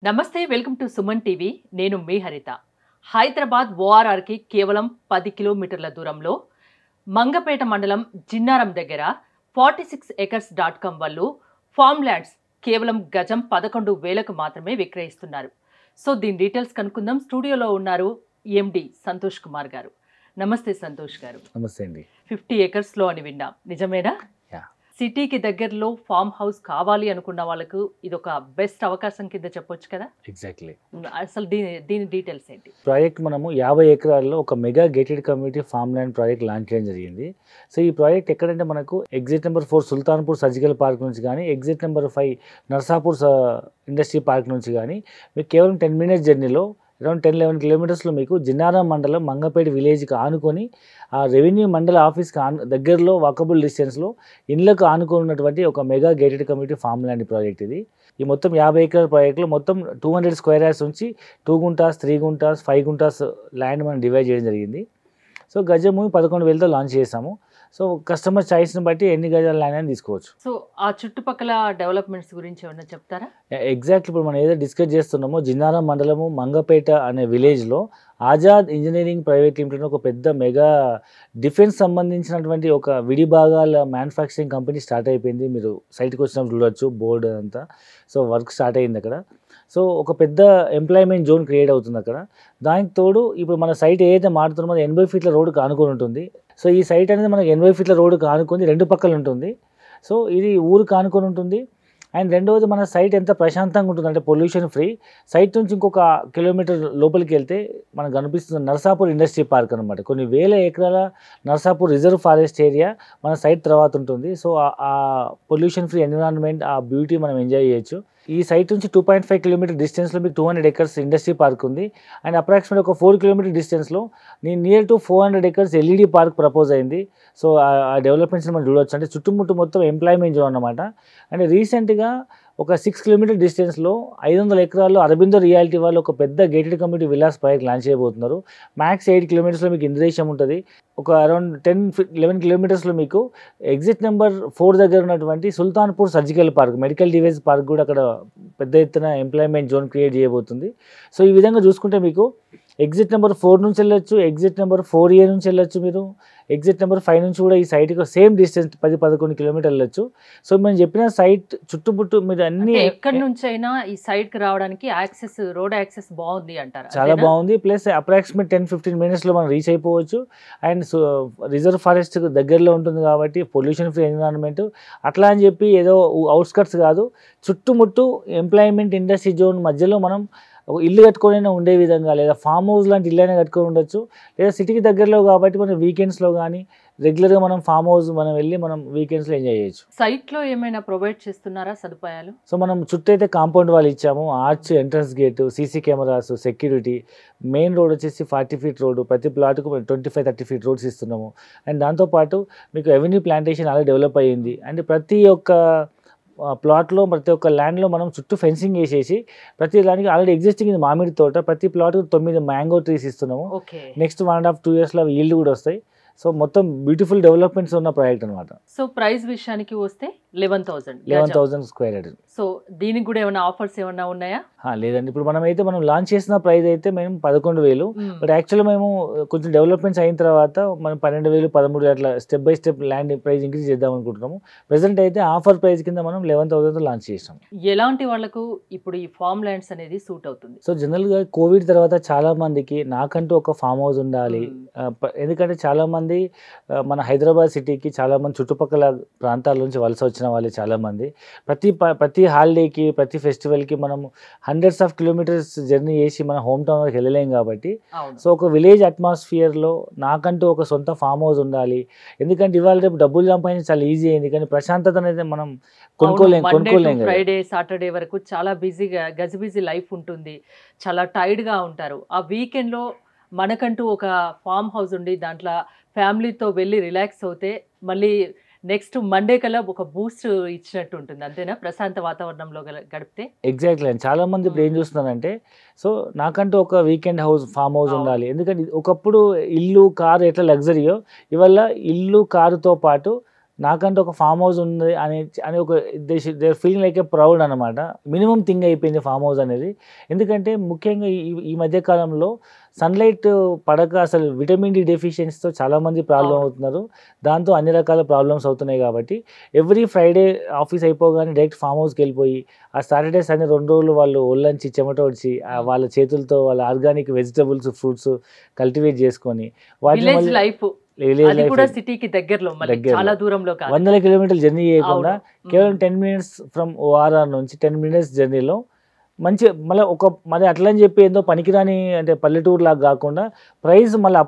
నమస్తే welcome to Suman TV నేను మీ హరిత. హైదరాబాద్ ఓఆర్ఆర్కి కేవలం 10 కిలోమీటర్ల దూరంలో మంగపేట మండలం జిన్నారం దగ్గర 46acres.com వాళ్ళు ఫార్మ్ ల్యాండ్స్ కేవలం గజం 11,000కు మాత్రమే విక్రయిస్తున్నారు. సో దీని డీటెయిల్స్ కనుక్కుందాం. స్టూడియోలో ఉన్నారు ఎండి సంతోష్ కుమార్ గారు. నమస్తే సంతోష్ గారు. నమస్తే అండి. 50 acres అని విన్నాం, నిజమేనా? సిటీకి దగ్గరలో ఫామ్ హౌస్ కావాలి అనుకున్న వాళ్ళకు ఇది ఒక బెస్ట్ అవకాశం కింద చెప్పొచ్చు కదా. ఎగ్జాక్ట్లీ. అసలు దీని డీటెయిల్స్ ఏంటి? ప్రాజెక్ట్ మనము 50 ఎకరాల్లో ఒక mega gated community farm land project launch చేయడం జరిగింది. సో ఈ ప్రాజెక్ట్ ఎక్కడంటే మనకు exit number 4 Sultanpur surgical park నుంచి కానీ, exit number 5 Narsapur industry park నుంచి కానీ మీకు కేవలం 10 minutes జర్నీలో అరౌండ్ 10-11 కిలోమీటర్స్లో మీకు జిన్నారం మండలం మంగపేట విలేజ్కి ఆనుకొని ఆ రెవెన్యూ మండల ఆఫీస్కి దగ్గరలో వాకబుల్ డిస్టెన్స్లో ఇళ్లకు ఆనుకున్నటువంటి ఒక mega gated community farm land project ఇది. ఈ మొత్తం 50 ఎకరాల ప్రాజెక్టులో మొత్తం 200 square yards నుంచి 2 గుంటాస్, 3 గుంటాస్, 5 గుంటాస్ ల్యాండ్ మనం డివైడ్ చేయడం జరిగింది. సో గజము 11,000తో లాంచ్ చేసాము. సో కస్టమర్ చాయిస్ని బట్టి ఎన్ని గజాల ల్యాండ్ అని తీసుకోవచ్చు. సో ఆ చుట్టుపక్కల డెవలప్మెంట్స్ గురించి ఏమన్నా చెప్తారా? ఎగ్జాక్ట్లీ. ఇప్పుడు మనం ఏదో డిస్కస్ చేస్తున్నామో జిన్నారం మండలము మంగపేట అనే విలేజ్లో ఆజాద్ ఇంజనీరింగ్ ప్రైవేట్ లిమిటెడ్ ఒక పెద్ద మెగా డిఫెన్స్ సంబంధించినటువంటి ఒక విడి భాగాల మ్యానుఫ్యాక్చరింగ్ కంపెనీ స్టార్ట్ అయిపోయింది. మీరు సైట్కి వచ్చినప్పుడు చూడవచ్చు బోర్డు అంతా. సో వర్క్ స్టార్ట్ అయింది అక్కడ. సో ఒక పెద్ద ఎంప్లాయ్మెంట్ జోన్ క్రియేట్ అవుతుంది అక్కడ. దానికి తోడు ఇప్పుడు మన సైట్ ఏదైతే మారుతున్నామో 80 feet రోడ్డుకి ఆనుకొని ఉంటుంది. సో ఈ సైట్ అనేది మనకి 80 feet రోడ్డుకి ఆనుకొని 2 పక్కలు ఉంటుంది. సో ఇది ఊరికి ఆనుకొని ఉంటుంది. అండ్ రెండవది మన సైట్ ఎంత ప్రశాంతంగా ఉంటుంది అంటే పొల్యూషన్ ఫ్రీ. సైట్ నుంచి ఇంకొక కిలోమీటర్ లోపలికి వెళ్తే మనకు కనిపిస్తుంది నర్సాపూర్ ఇండస్ట్రీ పార్క్ అనమాట. కొన్ని వేల ఎకరాల నర్సాపూర్ రిజర్వ్ ఫారెస్ట్ ఏరియా మన సైట్ తర్వాత ఉంటుంది. సో ఆ పొల్యూషన్ ఫ్రీ ఎన్విరాన్మెంట్, ఆ బ్యూటీ మనం ఎంజాయ్ చేయొచ్చు. ఈ సైట్ నుంచి 2.5 kilometer డిస్టెన్స్లో మీకు 200 acres ఇండస్ట్రీ పార్క్ ఉంది. అండ్ అప్రాక్సిమేట్ ఒక 4 kilometer డిస్టెన్స్లో near to 400 acres LED park propose అయింది. సో ఆ డెవలప్మెంట్స్ని మనం చూడవచ్చు. అంటే చుట్టుముట్టు మొత్తం ఎంప్లాయ్మెంట్ జోన్ అన్నమాట. అండ్ రీసెంట్గా ఒక 6 kilometer డిస్టెన్స్లో 500 ఎకరాల్లో అరబిందో రియాలిటీ వాళ్ళు ఒక పెద్ద gated community villas project launch చేయబోతున్నారు. మ్యాక్స్ 8 kilometersలో మీకు ఇంద్రేశం ఉంటుంది. ఒక అరౌండ్ 10-11 kilometersలో మీకు ఎగ్జిట్ నెంబర్ 4 దగ్గర ఉన్నటువంటి Sultanpur surgical park, medical device park కూడా అక్కడ పెద్ద ఎత్తున ఎంప్లాయ్మెంట్ జోన్ క్రియేట్ చేయబోతుంది. సో ఈ విధంగా చూసుకుంటే మీకు ఎగ్జిట్ నెంబర్ 4 నుంచి వెళ్ళొచ్చు, ఎగ్జిట్ నెంబర్ 4A నుంచి వెళ్ళొచ్చు, మీరు ఎగ్జిట్ నెంబర్ 5 నుంచి కూడా ఈ సైట్కి సేమ్ డిస్టెన్స్ 10-11 kilometers వెళ్ళొచ్చు. సో మేము చెప్పిన సైట్ చుట్టుముట్టు మీరు అన్ని ఎక్కడి నుంచి అయినా ఈ సైట్కి రావడానికి యాక్సెస్, రోడ్ యాక్సెస్ బాగుంది అంటారు. చాలా బాగుంది. ప్లస్ అప్రాక్సిమేట్ 10-15 minutesలో మనం రీచ్ అయిపోవచ్చు. అండ్ రిజర్వ్ ఫారెస్ట్ దగ్గరలో ఉంటుంది కాబట్టి పొల్యూషన్ ఫ్రీ ఎన్విరాన్మెంట్. అట్లా అని చెప్పి ఏదో అవుట్స్కట్స్ కాదు, చుట్టుముట్టు ఎంప్లాయ్మెంట్ ఇండస్ట్రీ జోన్ మధ్యలో మనం ఇల్లు కట్టుకొని ఉండే విధంగా, లేదా ఫామ్ హౌస్ లాంటి ఇల్లు అయినా కట్టుకొని ఉండొచ్చు, లేదా సిటీకి దగ్గరలో కాబట్టి మనం వీకెండ్స్లో కానీ రెగ్యులర్గా మనం ఫామ్ హౌస్ మనం వెళ్ళి మనం వీకెండ్స్లో ఎంజాయ్ చేయొచ్చు. సైట్లో ఏమైనా ప్రొవైడ్ చేస్తున్నారా సదుపాయాలు? సో మనం చుట్టూ అయితే కాంపౌండ్ వాళ్ళు ఇచ్చాము, arch, entrance gate, CC cameras, security. Main road వచ్చేసి 40 feet రోడ్డు, ప్రతి ప్లాట్కు 25-30 feet రోడ్స్ ఇస్తున్నాము. అండ్ దాంతోపాటు మీకు అవెన్యూ ప్లాంటేషన్ అలా డెవలప్ అయ్యింది. అండ్ ప్రతి ఒక్క ప్లాట్లో, ప్రతి ఒక్క ల్యాండ్లో మనం చుట్టూ ఫెన్సింగ్ వేసేసి ప్రతి దానికి ఆల్రెడీ ఎగ్జిస్టింగ్ ఇది మామిడి తోట, ప్రతి ప్లాట్కు 9 మ్యాంగో ట్రీస్ ఇస్తున్నాము. నెక్స్ట్ 1.5-2 yearsలో అవి ఈల్డ్ కూడా వస్తాయి. సో మొత్తం బ్యూటిఫుల్ డెవలప్మెంట్స్ ఉన్న ప్రాజెక్ట్ అనమాట. సో ప్రైస్ విషయానికి వస్తే 11,000 square yards. సో దీనికి కూడా ఏమైనా ఆఫర్స్ ఏమైనా ఉన్నాయా? లేదండి. ఇప్పుడు మనం లాంచ్ చేసిన ప్రైస్ అయితే మేము 11,000. బట్ యాక్చువల్గా మేము కొంచెం డెవలప్మెంట్స్ అయిన తర్వాత మనం 12,000, 13,000 అట్లా step by step land price increase చేద్దాం అనుకుంటున్నాము. ప్రెసెంట్ అయితే ఆఫర్ ప్రైస్ కింద మనం 11,000తో లాంచ్ చేసాం. ఎలాంటి వాళ్ళకు ఇప్పుడు ఈ ఫామ్ ల్యాండ్స్ అనేది సూట్ అవుతుంది? సో జనరల్గా కోవిడ్ తర్వాత చాలా మందికి నాకంటూ ఒక ఫామ్ హౌస్ ఉండాలి. ఎందుకంటే చాలా మంది మన హైదరాబాద్ సిటీకి చాలా మంది చుట్టుపక్కల ప్రాంతాల నుంచి వలస వచ్చిన వాళ్ళు చాలా మంది. ప్రతి హాలిడేకి, ప్రతి ఫెస్టివల్కి మనం hundreds of kilometers జర్నీ చేసి మన హోమ్ టౌన్ వరకు వెళ్ళలేం కాబట్టి, సో ఒక విలేజ్ అట్మాస్ఫియర్లో నాకంటూ ఒక సొంత ఫామ్ హౌస్ ఉండాలి. ఎందుకంటే ఇవాళ రేపు డబ్బులు సంపాదించి చాలా ఈజీ అయింది, కానీ ప్రశాంతత అనేది మనం కొనుక్కోలేం. ఫ్రైడే, సాటర్డే వరకు చాలా బిజీగా గజిబిజీ లైఫ్ ఉంటుంది, చాలా టైర్డ్గా ఉంటారు. ఆ వీకెండ్లో మనకంటూ ఒక ఫామ్ హౌస్ ఉండి దాంట్లో ఫ్యామిలీతో వెళ్ళి రిలాక్స్ అవుతే మళ్ళీ నెక్స్ట్ మండే కల్లా ఒక బూస్ట్ ఇచ్చినట్టు ఉంటుంది, అంతేనా? ప్రశాంత వాతావరణంలో గడిపితే. ఎగ్జాక్ట్లీ అండి. చాలా మంది ఇప్పుడు ఏం చూస్తున్నారంటే, సో నాకంటూ ఒక వీకెండ్ హౌస్, ఫామ్ హౌస్ ఉండాలి. ఎందుకంటే ఒకప్పుడు ఇల్లు, కారు ఎట్లా లగ్జరీయో, ఇవాళ ఇల్లు, కారుతో పాటు నాకంటే ఒక ఫామ్ హౌస్ ఉంది అని ఒక they feeling like a proud అనమాట. మినిమం థింగ్ అయిపోయింది ఫామ్ హౌస్ అనేది. ఎందుకంటే ముఖ్యంగా ఈ మధ్య కాలంలో సన్‌లైట్ పడక అసలు విటమిన్ డి డెఫిషియన్సీతో చాలామంది ప్రాబ్లమ్ అవును. అవుతున్నారు. దాంతో అన్ని రకాల ప్రాబ్లమ్స్ అవుతున్నాయి కాబట్టి ఎవ్రీ ఫ్రైడే ఆఫీస్ అయిపోగానే డైరెక్ట్ ఫామ్ హౌస్‌కెళ్ళిపోయి ఆ సాటర్‌డే, సండే 2 రోజులు వాళ్ళు ఒళ్ళంచి చెమట ఓడ్చి వాళ్ళ చేతులతో వాళ్ళ ఆర్గానిక్ వెజిటబుల్స్, ఫ్రూట్స్ కల్టివేట్ చేసుకొని వాటిని విలేజ్ మళ్ళీ లైఫ్ విలేజ్ అది లైఫ్ కూడా సిటీకి దగ్గరలో మళ్ళీ దగ్గరలో చాలా దూరంలో కాదు. వందల కిలోమీటర్లు జర్నీ చేయకుండా అవును. కేవలం 10 మినిట్స్ ఫ్రమ్ ఓఆర్ఆర్ నుంచి 10 మినిట్స్ జర్నీలో మంచి మళ్ళీ మరి అట్లని చెప్పి ఏందో పనికిరాని అంటే పల్లెటూరులాగా కాకుండా ప్రైస్ మళ్ళీ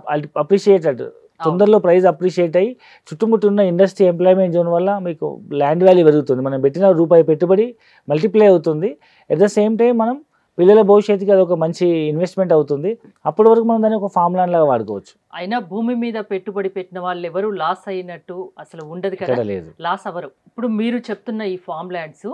అప్రిషియేటెడ్ అవును. తొందరలో ప్రైస్ అప్రిషియేట్ అయ్యి చుట్టుముట్టు ఉన్న ఇండస్ట్రీ ఎంప్లాయ్మెంట్ జోన్ వల్ల మీకు ల్యాండ్ వాల్యూ పెరుగుతుంది. మనం పెట్టిన రూపాయి పెట్టుబడి మల్టిప్లై అవుతుంది. ఎట్ ద సేమ్ టైం మనం పిల్లల భవిష్యత్తుకి అది ఒక మంచి ఇన్వెస్ట్మెంట్ అవుతుంది. అప్పటి వరకు మనం దాన్ని ఒక ఫామ్ ల్యాండ్ లాగా వాడుకోవచ్చు. అయినా భూమి మీద పెట్టుబడి పెట్టిన వాళ్ళు ఎవరు లాస్ అయినట్టు అసలు ఉండదు కదా, ఇక్కడ లేదు. లాస్ అవ్వరు. ఇప్పుడు మీరు చెప్తున్న ఈ ఫామ్ ల్యాండ్స్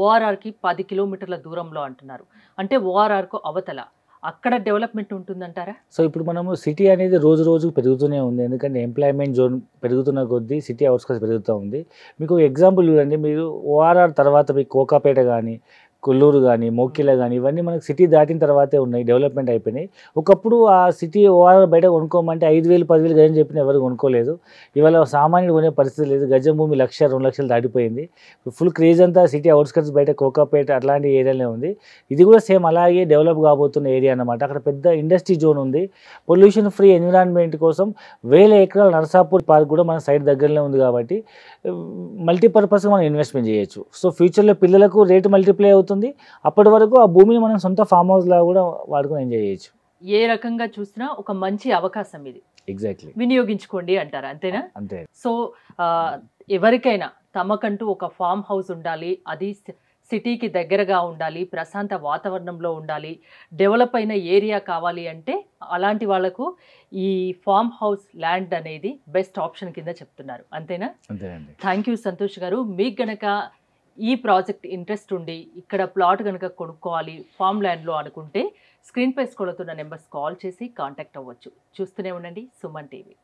ఓఆర్ఆర్కి 10 కిలోమీటర్ల దూరంలో అంటున్నారు. అంటే ఓఆర్ఆర్కు అవతల అక్కడ డెవలప్మెంట్ ఉంటుందంటారా? సో ఇప్పుడు మనము సిటీ అనేది రోజు రోజుకు పెరుగుతూనే ఉంది. ఎందుకంటే ఎంప్లాయ్మెంట్ జోన్ పెరుగుతున్న కొద్దీ సిటీ అవుట్స్కట్స్ పెరుగుతూ ఉంది. మీకు ఎగ్జాంపుల్ చూడండి, మీరు ఓఆర్ఆర్ తర్వాత మీకు కోకాపేట కానీ, కొల్లూరు కానీ, మోకిల కానీ ఇవన్నీ మనకు సిటీ దాటిన తర్వాతే ఉన్నాయి, డెవలప్మెంట్ అయిపోయినాయి. ఒకప్పుడు ఆ సిటీ ఓఆర్ఆర్ బయట కొనుక్కోమంటే 5,000, 10,000 గజం చెప్పిన ఎవరు కొనుక్కోలేదు. ఇవాళ సామాన్యుడు కొనే పరిస్థితి లేదు. గజం భూమి 1,00,000, 2,00,000 దాటిపోయింది. ఫుల్ క్రేజ్ అంతా సిటీ అవుట్స్కట్స్ బయట కోకాపేట అట్లాంటి ఏరియాలో ఉంది. ఇది కూడా సేమ్ అలాగే డెవలప్ కాబోతున్న ఏరియా అన్నమాట. అక్కడ పెద్ద ఇండస్ట్రీ జోన్ ఉంది. పొల్యూషన్ ఫ్రీ ఎన్విరాన్మెంట్ కోసం 1000 ఎకరాల నరసాపూర్ పార్క్ కూడా మన సైడ్ దగ్గరలో ఉంది కాబట్టి మల్టీపర్పస్గా మనం ఇన్వెస్ట్మెంట్ చేయొచ్చు. సో ఫ్యూచర్లో పిల్లలకు రేటు మల్టిప్లై అవుతుంది. అప్పటి వరకు ఆ భూమిని మనం సొంత ఫామ్ హౌస్ లాగా కూడా వాడుకొని ఎంజాయ్ చేయొచ్చు. ఏ రకంగా చూసినా ఒక మంచి అవకాశం ఇది, ఎగ్జాక్ట్లీ వినియోగించుకోండి అంటారా, అంతేనా? అంతే. సో ఎవరికైనా తమకంటూ ఒక ఫామ్ హౌస్ ఉండాలి, అది సిటీకి దగ్గరగా ఉండాలి, ప్రశాంత వాతావరణంలో ఉండాలి, డెవలప్ అయిన ఏరియా కావాలి అంటే అలాంటి వాళ్ళకు ఈ ఫామ్ హౌస్ ల్యాండ్ అనేది బెస్ట్ ఆప్షన్ కింద చెప్తున్నారు, అంతేనా? అంతేనండి. థ్యాంక్ యూ సంతోష్ గారు. మీకు గనక ఈ ప్రాజెక్ట్ ఇంట్రెస్ట్ ఉండి ఇక్కడ ప్లాట్ కనుక కొనుక్కోవాలి ఫామ్ ల్యాండ్లో అనుకుంటే స్క్రీన్పై స్క్రోల్ అవుతున్న నెంబర్స్ కాల్ చేసి కాంటాక్ట్ అవ్వచ్చు. చూస్తూనే ఉండండి సుమన్ టీవీ.